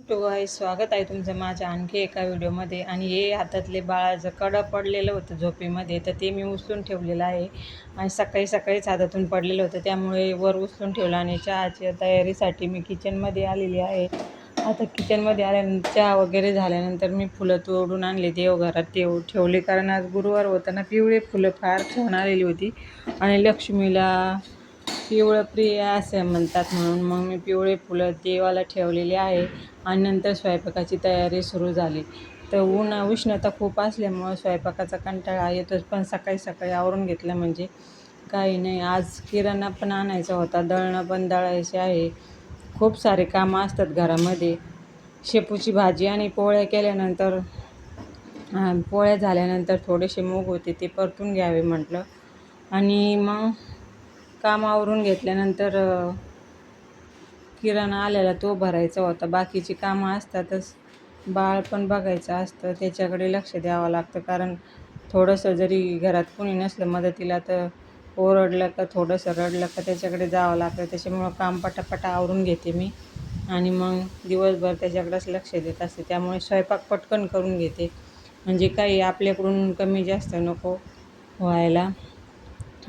To guys, स्वागत आहे तुमचं माझ्या आणखी एका व्हिडिओमध्ये. आणि हे हातातले बाळाचं कडं पडलेलं होतं झोपेमध्ये, तर ते मी उचलून ठेवलेलं आहे. आणि सकाळी सकाळीच हातातून पडलेलं होतं, त्यामुळे वर उचलून ठेवलं. आणि चहाच्या तयारीसाठी मी किचनमध्ये आलेली आहे. आता किचनमध्ये आल्यानंतर चहा वगैरे झाल्यानंतर मी फुलं तोडून आणले, देवघरात ठेवले. कारण आज गुरुवार होता ना, पिवळे फुलं फार छान आलेली होती. आणि लक्ष्मीला पिवळं प्रिय असे म्हणतात, म्हणून मग मी पिवळे फुलं देवाला ठेवलेले आहे. आणि नंतर स्वयंपाकाची तयारी सुरू झाली. तर उष्णता खूप असल्यामुळं स्वयंपाकाचा कंटाळा येतोच, पण सकाळी सकाळी आवरून घेतलं म्हणजे काही नाही. आज किराणा पण आणायचा होता, दळणं पण दळायचे आहे. खूप सारे कामं असतात घरामध्ये. शेपूची भाजी आणि पोळ्या केल्यानंतर पोळ्या झाल्यानंतर थोडेसे मूग होते, ते परतून घ्यावे म्हटलं. आणि मग काम आवरून घेतल्यानंतर किराणा आलेला तो भरायचा होता. बाकीची कामं असतातच. बाळ पण बघायचं असतं, त्याच्याकडे लक्ष द्यावं लागतं. कारण थोडंसं जरी घरात कोणी नसलं मदतीला, तर ओरडलं का, थोडंसं रडलं का त्याच्याकडे जावं लागतं. त्याच्यामुळं काम पटापटा आवरून घेते मी. आणि मग दिवसभर त्याच्याकडेच लक्ष देत असते. त्यामुळे स्वयंपाक पटकन करून घेते, म्हणजे काही आपल्याकडून कमी जास्त नको व्हायला.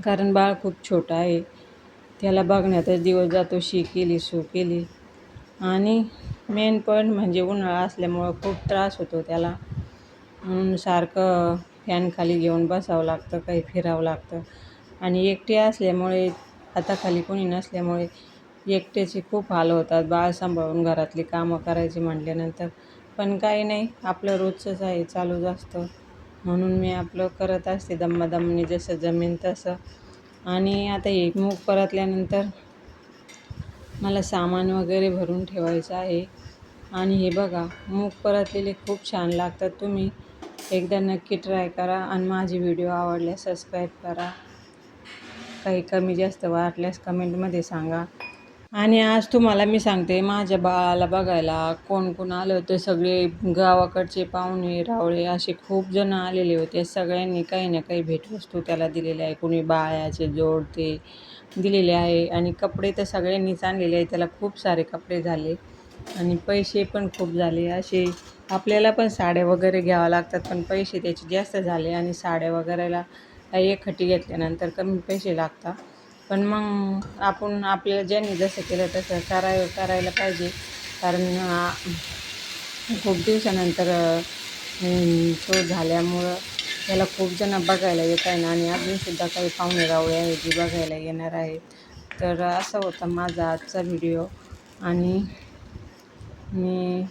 कारण बाळ खूप छोटं आहे, त्याला बघण्यातच दिवस जातो. शी केली सू केली. आणि मेन पॉईंट म्हणजे उन्हाळा असल्यामुळं खूप त्रास होतो त्याला, म्हणून सारखं फॅनखाली घेऊन बसावं लागतं, काही फिरावं लागतं. आणि एकटी असल्यामुळे, हाताखाली कोणी नसल्यामुळे एकट्याचे खूप हाल होतात. बाळ सांभाळून घरातली कामं करायची म्हटल्यानंतर. पण काही नाही, आपलं रोजचंच आहे, चालूच असतं. म्हणून मी आपलं करत असते दमादमाने, जसं जमेन तसं. आणि आता हे मूग परतल्यानंतर मला सामान वगैरे भरून ठेवायचं आहे. आणि हे बघा, मूग परतलेले खूप छान लागतात. तुम्ही एकदा नक्की ट्राय करा. आणि माझे व्हिडिओ आवडल्यास सबस्क्राईब करा. काही कमी जास्त वाटल्यास कमेंटमध्ये सांगा. आणि आज तुम्हाला मी सांगते, माझ्या बाळाला बघायला कोण कोण आलं होतं. सगळे गावाकडचे पाहुणे रावळे असे खूप जण आलेले होते. सगळ्यांनी काही ना काही भेटवस्तू त्याला दिलेल्या आहे. कोणी बाळ्याचे जोडते दिलेले आहे. आणि कपडे तर सगळ्यांनीच आणलेले आहे. त्याला खूप सारे कपडे झाले. आणि पैसे पण खूप झाले. असे आपल्याला पण साड्या वगैरे घ्यावं लागतात, पण पैसे त्याचे जास्त झाले. आणि साड्या वगैरेला एक खटी घेतल्यानंतर कमी पैसे लागतात. पण मग आपण आपल्याला ज्यांनी जसं केलं तसं करायला पाहिजे. कारण खूप दिवसानंतर शो झाल्यामुळं त्याला खूप जण बघायला येत आहे ना. आणि अजूनसुद्धा काही पाहुणे रावळे आहेत जे बघायला येणार आहेत. तर असा होता माझा आजचा व्हिडिओ. आणि मी